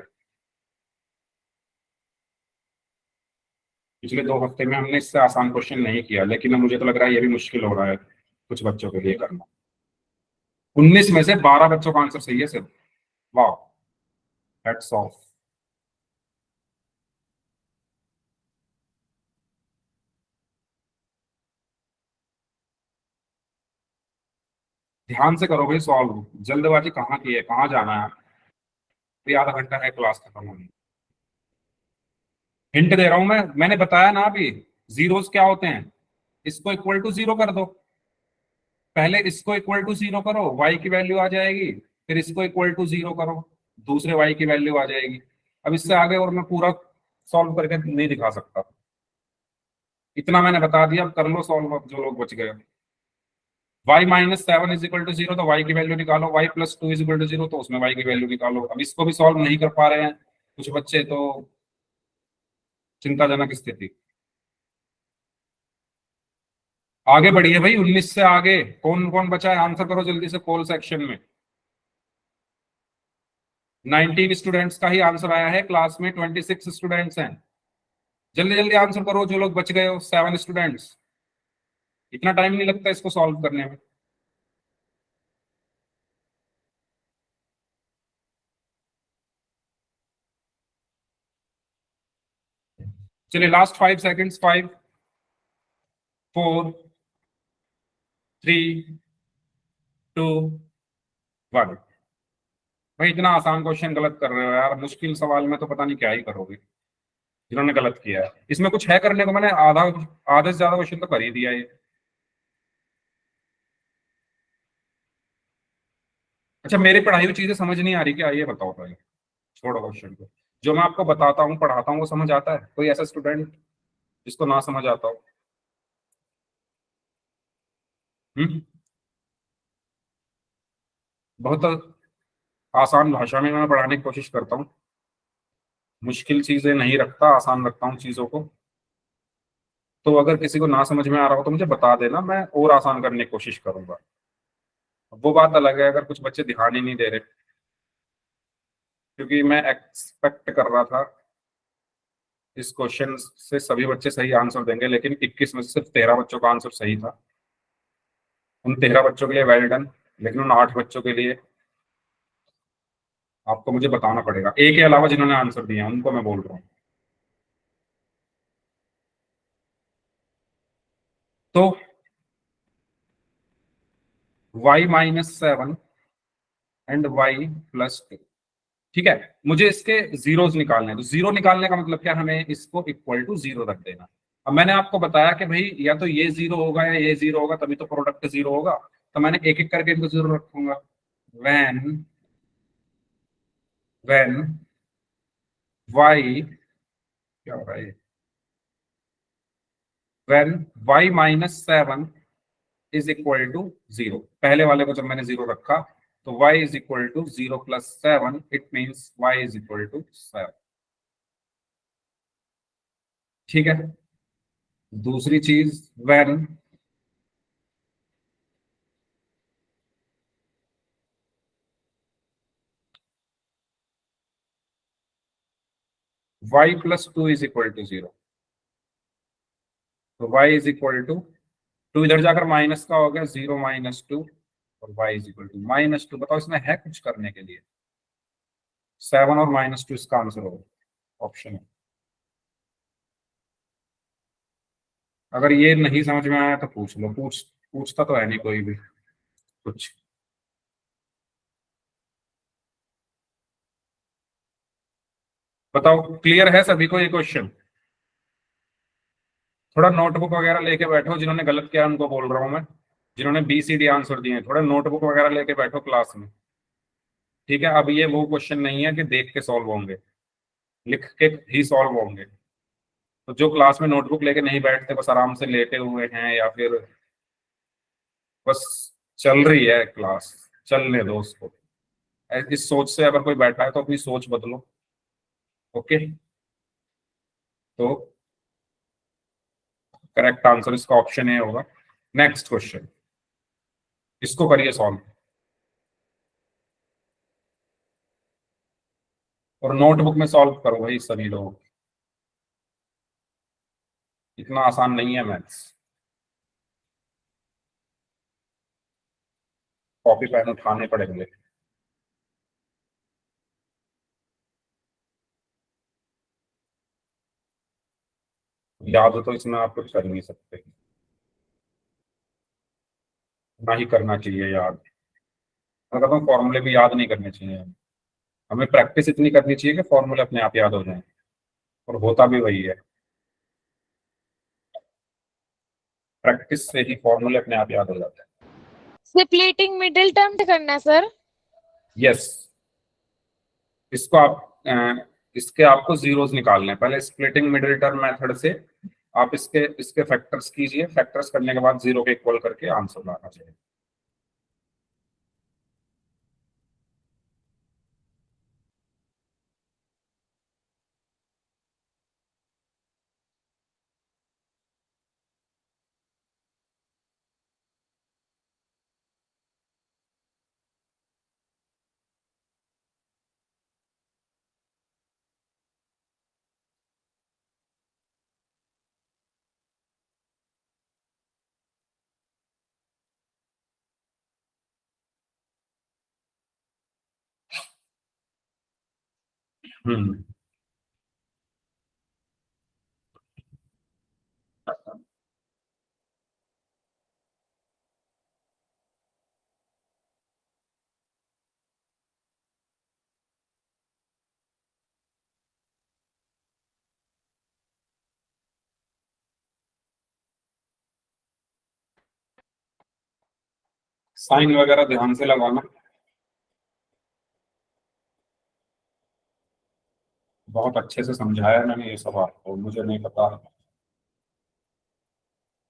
पिछले 2 हफ्ते में हमने इससे आसान क्वेश्चन नहीं किया, लेकिन अब मुझे तो लग रहा है ये भी मुश्किल हो रहा है कुछ बच्चों के लिए करना। 19 में से 12 बच्चों का आंसर सही है सिर्फ। वाह, हैट्स ऑफ। ध्यान से करो भाई सॉल्व, जल्दबाजी कहाँ की है, कहाँ जाना है। अभी आधा घंटा है क्लास खत्म होने। हिंट दे रहा हूं मैंने बताया ना अभी, जीरोस क्या होते हैं। इसको इक्वल टू जीरो कर दो, पहले इसको इक्वल टू जीरो करो, y की वैल्यू आ जाएगी। फिर इसको इक्वल टू जीरो करो, दूसरे y की वैल्यू आ जाएगी। अब इससे आगे और मैं पूरा सॉल्व करके नहीं दिखा सकता, इतना मैंने बता दिया। अब कर लो सॉल्व, अब जो लोग बच गए। y-7 is equal to zero, तो y की वैल्यू निकालो। y+2 is equal to zero, तो उसमें y की वैल्यू निकालो। अब इसको भी सॉल्व नहीं कर पा रहे हैं कुछ बच्चे, तो चिंताजनक स्थिति। आगे बढ़िए भाई, 19 से आगे। कौन कौन बचा है आंसर करो जल्दी से पोल सेक्शन में। 19 स्टूडेंट्स का ही आंसर आया है, क्लास में 26 स्टूडेंट्स हैं। जल्दी जल्दी आंसर करो जो लोग बच गए हो, 7 स्टूडेंट्स। इतना टाइम नहीं लगता इसको सॉल्व करने में। चलिए लास्ट 5 सेकेंड्स, 5, 4, 3, 2, 1। भाई इतना आसान क्वेश्चन गलत कर रहे हो यार, मुश्किल सवाल में तो पता नहीं क्या ही करोगे जिन्होंने गलत किया है। इसमें कुछ है करने को? मैंने आधा आधे से ज्यादा क्वेश्चन तो कर ही दिया ये। अच्छा, मेरी पढ़ाई हुई चीजें समझ नहीं आ रही क्या, ये बताओ पहले। छोड़ो क्वेश्चन को। जो मैं आपको बताता हूँ पढ़ाता हूँ वो समझ आता है? कोई ऐसा स्टूडेंट जिसको ना समझ आता हो? हम्म। बहुत आसान भाषा में मैं पढ़ाने की कोशिश करता हूँ, मुश्किल चीजें नहीं रखता, आसान रखता हूँ चीजों को। तो अगर किसी को ना समझ में आ रहा हो तो मुझे बता देना, मैं और आसान करने की कोशिश करूंगा। वो बात अलग है अगर कुछ बच्चे ध्यान ही नहीं दे रहे, क्योंकि मैं एक्सपेक्ट कर रहा था इस क्वेश्चन से सभी बच्चे सही आंसर देंगे, लेकिन 21 में से सिर्फ 13 बच्चों का आंसर सही था। उन 13 बच्चों के लिए वेल डन, लेकिन उन 8 बच्चों के लिए आपको मुझे बताना पड़ेगा, एक के अलावा जिन्होंने आंसर दिया उनको मैं बोल रहा हूँ। तो y-7 एंड y+2, ठीक है। मुझे इसके जीरोस निकालने हैं, तो जीरो निकालने का मतलब क्या, हमें इसको इक्वल टू जीरो रख देना। अब मैंने आपको बताया कि भाई या तो ये जीरो होगा या ये जीरो होगा, तभी तो प्रोडक्ट जीरो होगा। तो मैंने एक एक करके इनको जीरो रखूंगा। व्हेन व्हेन y, क्या हो रहा है, when y-7 is equal to zero. पहले वाले को जब मैंने जीरो रखा तो y is equal to 0+7, it means y is equal to 7। ठीक है। दूसरी चीज, when y+2 is equal to zero, तो y is equal to, to इधर जाकर माइनस का हो गया, 0-2, और y इज इक्वल टू -2। बताओ इसमें है कुछ करने के लिए? 7 और -2 इसका आंसर होगा, ऑप्शन है। अगर ये नहीं समझ में आया तो पूछ लो, पूछता तो है नहीं कोई भी कुछ। बताओ क्लियर है सभी को ये क्वेश्चन? थोड़ा नोटबुक वगैरह लेके बैठो, जिन्होंने गलत किया उनको बोल रहा हूँ मैं, जिन्होंने BCD आंसर दिए हैं, थोड़ा नोटबुक वगैरह लेके बैठो क्लास में। ठीक है, अब ये वो क्वेश्चन नहीं है कि देख के सॉल्व होंगे, लिख के ही सॉल्व होंगे। तो जो क्लास में नोटबुक लेके नहीं बैठते, बस आराम से लेटे हुए हैं, या फिर बस चल रही है क्लास, चलने दो उसको। इस सोच से अगर कोई बैठा है तो अपनी सोच बदलो। ओके। तो करेक्ट आंसर इसका ऑप्शन ए होगा। नेक्स्ट क्वेश्चन, इसको करिए सॉल्व, और नोटबुक में सॉल्व करो भाई सभी लोग, इतना आसान नहीं है मैथ्स। कॉपी पेन उठाने पड़ेंगे। याद तो इसमें आप कुछ कर नहीं सकते, ना ही करना चाहिए याद। मैं कहता हूँ फॉर्मूले भी याद नहीं करने चाहिए हमें। हमें प्रैक्टिस इतनी करनी चाहिए कि फॉर्मूले अपने आप याद हो जाएं, और होता भी वही है, प्रैक्टिस से ही फॉर्मूले अपने आप याद हो जाते हैं। स्प्लिटिंग मिडिल टर्म करना है सर। यस, इसको आप इसके आपको जीरोस निकालने हैं पहले, स्प्लिटिंग मिडिल टर्म मेथड से। आप इसके इसके फैक्टर्स कीजिए, फैक्टर्स करने के बाद जीरो के इक्वल करके आंसर लाना चाहिए। हम्म साइन वगैरह ध्यान से लगाना, बहुत अच्छे से समझाया मैंने ये सब आपको, मुझे नहीं पता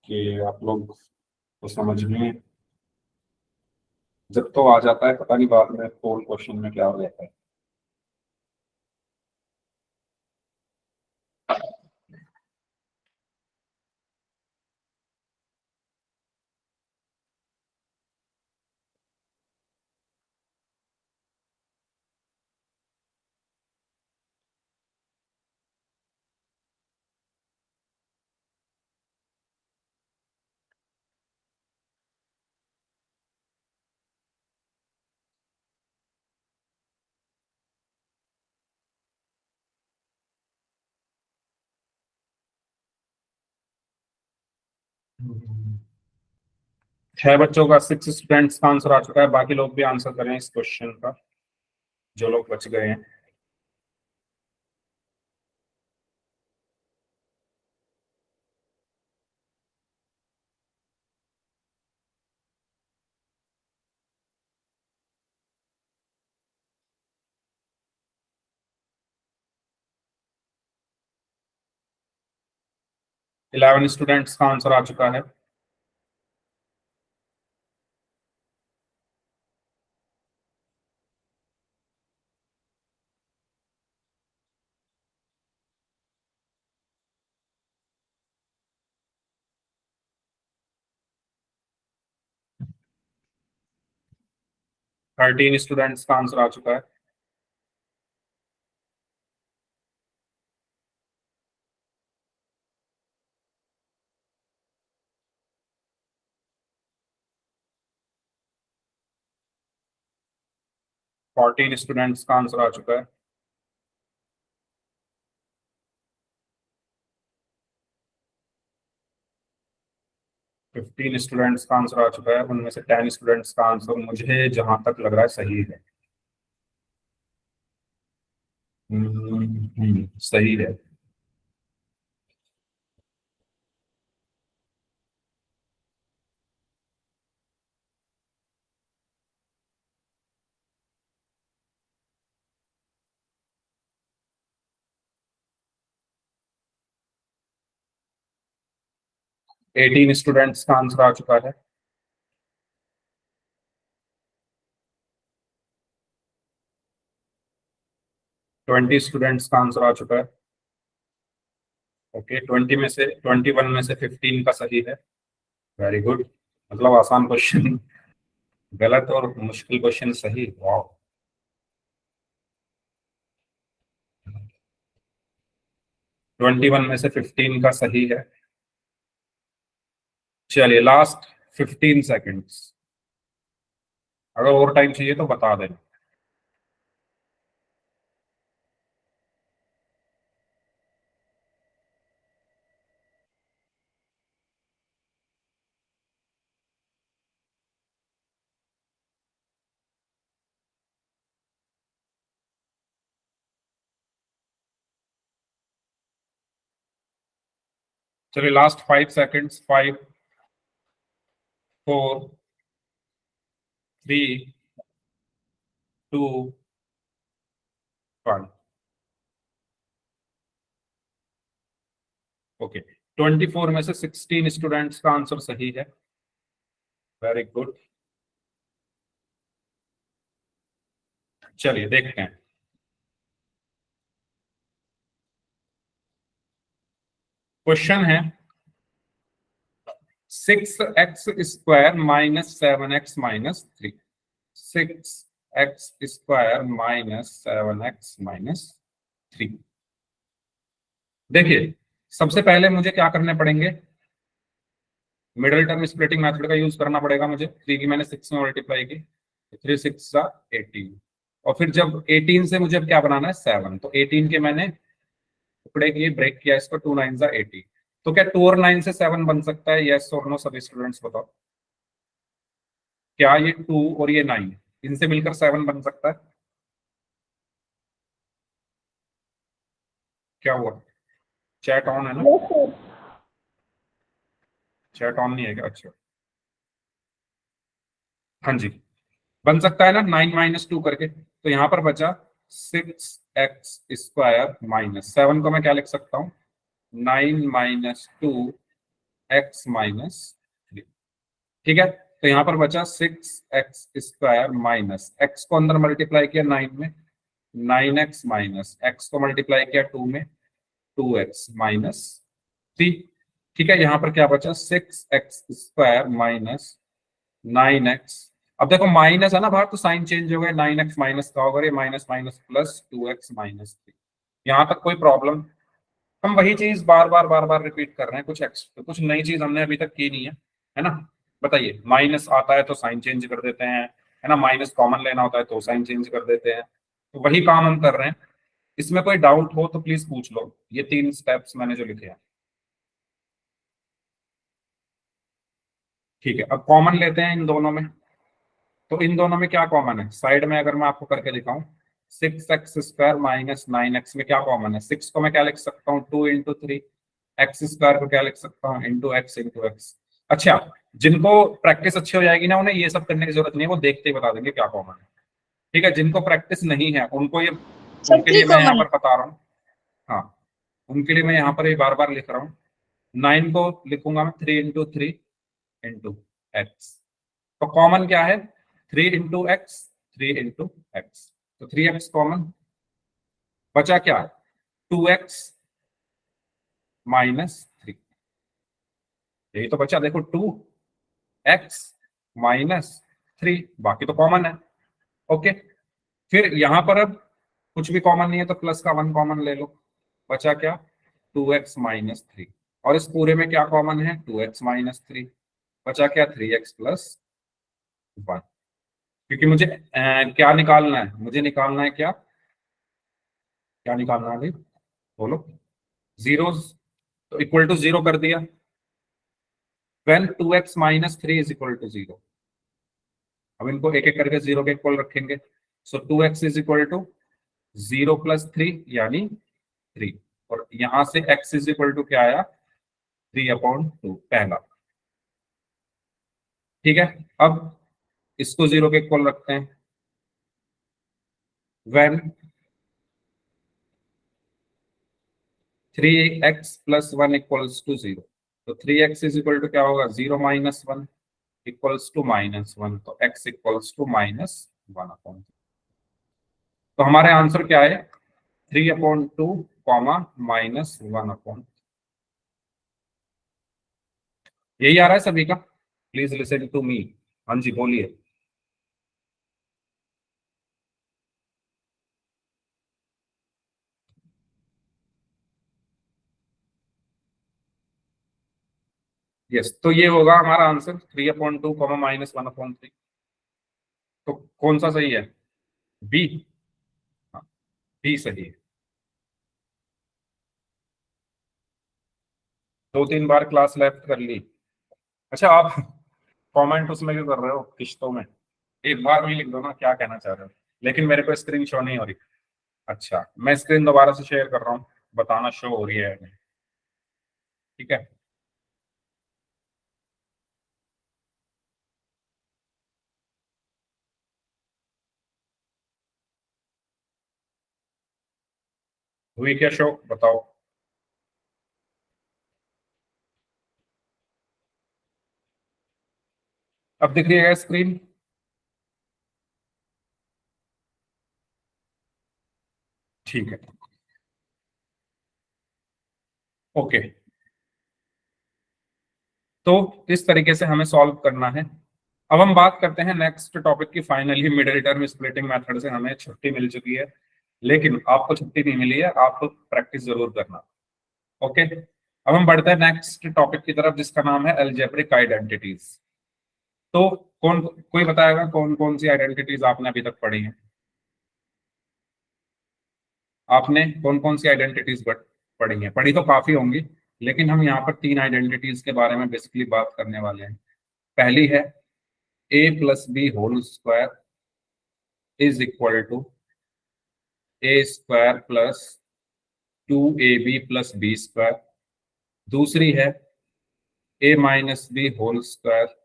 कि आप लोग को समझ में जब तो आ जाता है, पता नहीं बाद में पोल क्वेश्चन में क्या हो जाता है। छह बच्चों का, 6 स्टूडेंट्स का आंसर आ चुका है। बाकी लोग भी आंसर करें इस क्वेश्चन का, जो लोग बच गए हैं। इलेवन स्टूडेंट्स का आंसर आ चुका है। थर्टीन स्टूडेंट्स का आंसर आ चुका है। फोर्टीन स्टूडेंट्स का आंसर आ चुका है। फिफ्टीन स्टूडेंट्स का आंसर आ चुका है। उनमें से 10 स्टूडेंट्स का आंसर मुझे जहां तक लग रहा है सही है। सही है। एटीन स्टूडेंट्स का आंसर आ चुका है। ट्वेंटी स्टूडेंट्स का आंसर आ चुका है। ओके, 21 में से 15 का सही है। वेरी गुड, मतलब आसान क्वेश्चन गलत और मुश्किल क्वेश्चन सही। वाह, 21 में से 15 का सही है। चलिए, लास्ट 15 सेकेंड्स, अगर और टाइम चाहिए तो बता देना। चलिए, लास्ट 5 सेकेंड्स। 5, 4, 3, 2, 1। ओके, 24 में से 16 स्टूडेंट्स का आंसर सही है। Very good. चलिए देखते हैं। क्वेश्चन है 6x² minus 7x-3। 6x² minus 7x-3। देखिए, सबसे पहले मुझे क्या करने पड़ेंगे, मिडिल टर्म स्प्लिटिंग मेथड का यूज करना पड़ेगा मुझे। 3 की मैंने 6 में मल्टीप्लाई की, 3 6 18। और फिर जब 18 से मुझे अब क्या बनाना है 7, तो 18 के मैंने टुकड़े किए, ब्रेक किया इसको, 2 9 जा 80। तो क्या 2 और 9 से 7 बन सकता है? यस और नो सभी स्टूडेंट्स बताओ। क्या ये 2 और ये 9 इनसे मिलकर 7 बन सकता है? क्या हुआ? चैट ऑन है ना? Yes, sir. चैट ऑन नहीं है क्या? अच्छा, हाँ जी, बन सकता है ना 9 माइनस 2 करके। तो यहां पर बचा 6x² - 7 को मैं क्या लिख सकता हूँ? 9 माइनस 2x माइनस 3। ठीक है, तो यहां पर बचा 6x² माइनस x को अंदर मल्टीप्लाई किया 9 में, 9x माइनस x को मल्टीप्लाई किया 2 में, 2x माइनस 3। ठीक है, यहां पर क्या बचा? 6x² minus 9x। अब देखो माइनस है ना बाहर, तो साइन चेंज हो गया, 9x माइनस का होगा, ये minus minus plus 2x minus 3। यहां तक कोई प्रॉब्लम? हम वही चीज बार बार रिपीट कर रहे हैं, कुछ नई चीज हमने अभी तक की नहीं है ना? बताइए, माइनस आता है तो साइन चेंज कर देते हैं, है ना? माइनस कॉमन लेना होता है तो साइन चेंज कर देते हैं, तो वही काम हम कर रहे हैं। इसमें कोई डाउट हो तो प्लीज पूछ लो, ये 3 स्टेप्स मैंने जो लिखे हैं। ठीक है, अब कॉमन लेते हैं इन दोनों में। तो इन दोनों में क्या कॉमन है? साइड में अगर मैं आपको करके दिखाऊं, 6x² माइनस 9x में क्या कॉमन है? 6 को मैं क्या लिख सकता हूँ? 2 इंटू 3। x² को क्या लिख सकता हूँ? Into x into x. अच्छा, जिनको प्रैक्टिस अच्छी हो जाएगी ना, उन्हें ये सब करने की जरूरत नहीं है, वो देखते ही बता देंगे क्या कॉमन है। ठीक है, जिनको प्रैक्टिस नहीं है उनको ये, Sir, उनके लिए 3 मैं यहाँ common. पर बता रहा हूँ। हाँ, उनके लिए मैं यहाँ पर ये बार बार लिख रहा हूँ। 9 को लिखूंगा मैं 3 इंटू 3 इंटू एक्स। तो कॉमन क्या है? 3 इंटू एक्स, 3 इंटू एक्स, तो 3x कॉमन। बचा क्या? 2x minus 3। यही तो बचा, देखो 2x माइनस 3, बाकी तो कॉमन है। ओके, फिर यहां पर अब कुछ भी कॉमन नहीं है तो प्लस का 1 कॉमन ले लो। बचा क्या? 2x minus 3। और इस पूरे में क्या कॉमन है? 2x minus 3। बचा क्या? 3x plus 1। क्योंकि मुझे क्या निकालना है? मुझे निकालना है क्या? क्या निकालना है भाई? बोलो। जीरोस, तो इक्वल टू 0 कर दिया। when 2x minus 3 is equal to 0। अब इनको एक एक करके 0 के इक्वल रखेंगे। So 2x is equal to 0 plus 3 यानी 3। और यहां से x इज इक्वल टू क्या आया? 3/2 पहला। ठीक है, अब इसको 0 के इक्वल रखते हैं। when 3x plus 1 equals to 0, तो 3x इज इक्वल टू क्या होगा? 0 माइनस 1 इक्वल्स टू -1, तो x इक्वल्स टू -1/2। तो हमारे आंसर क्या है? 3/2 कॉमा -1/2। यही आ रहा है सभी का? Please listen to me. हाँ जी, बोलिए। यस, तो ये होगा हमारा आंसर 3/2 कॉमा -1/3। तो कौन सा सही है? बी। हाँ, बी सही है। 2-3 बार क्लास लेफ्ट कर ली। अच्छा, आप कमेंट उसमें क्यों कर रहे हो किश्तों में? एक बार में ही लिख दो ना क्या कहना चाह रहे हो। लेकिन मेरे को स्क्रीन शो नहीं हो रही। अच्छा, मैं स्क्रीन दोबारा से शेयर कर रहा हूँ, बताना शो हो रही है या नहीं। ठीक है, हुई क्या शो? बताओ। अब दिख रही है स्क्रीन? ठीक है, ओके। तो इस तरीके से हमें सॉल्व करना है। अब हम बात करते हैं नेक्स्ट टॉपिक की। Finally middle term splitting method से हमें छुट्टी मिल चुकी है, लेकिन आपको छुट्टी नहीं मिली है, आप प्रैक्टिस जरूर करना। ओके, अब हम बढ़ते हैं नेक्स्ट टॉपिक की तरफ, जिसका नाम है अलजेब्रिक आइडेंटिटीज। तो कौन कोई बताएगा कौन कौन सी आइडेंटिटीज आपने अभी तक पढ़ी हैं? आपने कौन कौन सी आइडेंटिटीज पढ़ी हैं? पढ़ी तो काफी होंगी, लेकिन हम यहाँ पर 3 आइडेंटिटीज के बारे में बेसिकली बात करने वाले हैं। पहली है a plus b whole square is equal to a square plus 2ab plus b square. दूसरी है a minus b whole square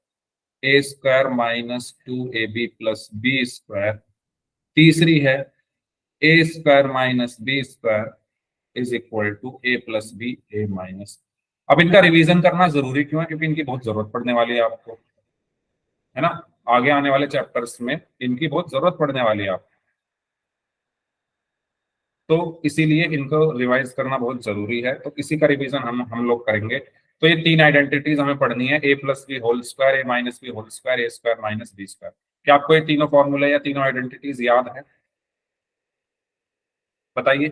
a square minus 2ab plus b square. तीसरी है a square minus b square is equal to a plus b a minus. अब इनका revision करना जरूरी क्यों है? क्योंकि इनकी बहुत जरूरत पड़ने वाली है आपको, है ना। आगे आने वाले चैप्टर्स में इनकी बहुत जरूरत पड़ने वाली है आपको, तो इसीलिए इनको रिवाइज करना बहुत जरूरी है। तो इसी का रिवीजन हम लोग करेंगे। तो ये 3 आइडेंटिटीज हमें पढ़नी है, ए plus b whole square, A minus b whole square, a square minus b square. क्या आपको ये तीनों फॉर्मूले या तीनों आइडेंटिटीज याद है? बताइए,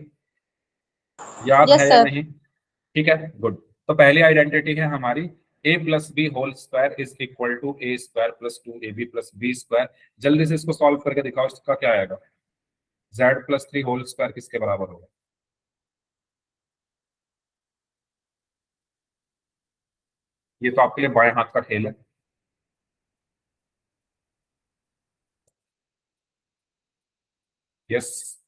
याद Yes, है या sir. नहीं? ठीक है, गुड। तो पहली आइडेंटिटी है हमारी a plus b whole square is equal to a square plus 2ab plus b square. जल्दी से इसको सॉल्व करके दिखाओ, इसका क्या आएगा? z प्लस 3 होल स्क्वायर किसके बराबर होगा? ये तो आपके लिए बाएं हाथ का खेल है। यस,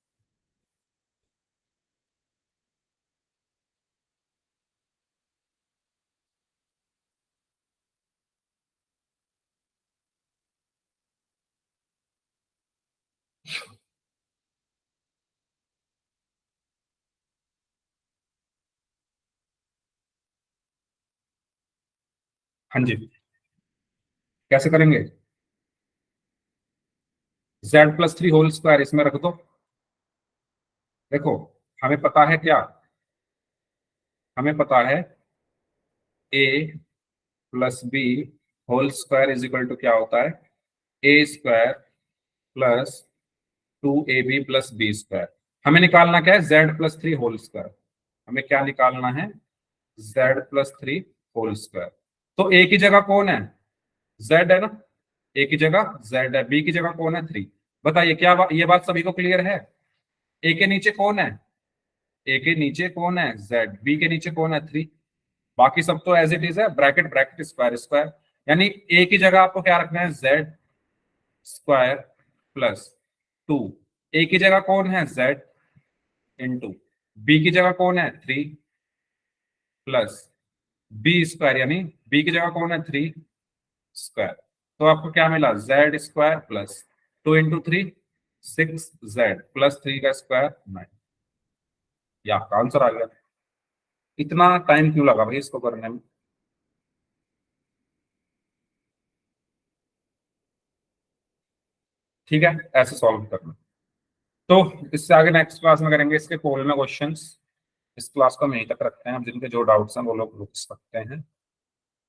हाँ जी। कैसे करेंगे? z प्लस 3 होल स्क्वायर इसमें रख दो। देखो, हमें पता है क्या? हमें पता है a plus b whole square is equal to क्या होता है? A square plus 2ab plus b square. हमें निकालना क्या है? z plus 3 whole square. हमें क्या निकालना है? z plus 3 whole square. तो a की जगह कौन है? z है ना। a की जगह z है, b की जगह कौन है? 3। बताइए, क्या ये बात सभी को क्लियर है? a के नीचे कौन है? a के नीचे कौन है? z। b के नीचे कौन है? 3। बाकी सब तो एज इट इज है, ब्रैकेट ब्रैकेट स्क्वायर स्क्वायर। यानी a की जगह आपको क्या रखना है? z square plus 2। a की जगह कौन है? z इंटू बी की जगह कौन है? 3 प्लस बी स्क्वायर, यानी बी की जगह कौन है? 3 स्क्वायर। तो आपको क्या मिला? z square plus 2 into 3 6z plus 3 का स्क्वायर 9। ये आपका आंसर आ गया। इतना टाइम क्यों लगा भाई इसको करने में? ठीक है, ऐसे सॉल्व करना। तो इससे आगे नेक्स्ट क्लास में करेंगे इसके पोल में क्वेश्चंस। इस क्लास को हम यहीं तक रखते हैं। अब जिनके जो डाउट्स हैं वो लोग रुक सकते हैं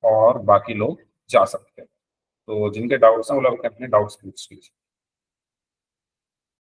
और बाकी लोग जा सकते हैं। तो जिनके डाउट्स हैं वो लोग अपने डाउट्स पूछ लीजिए।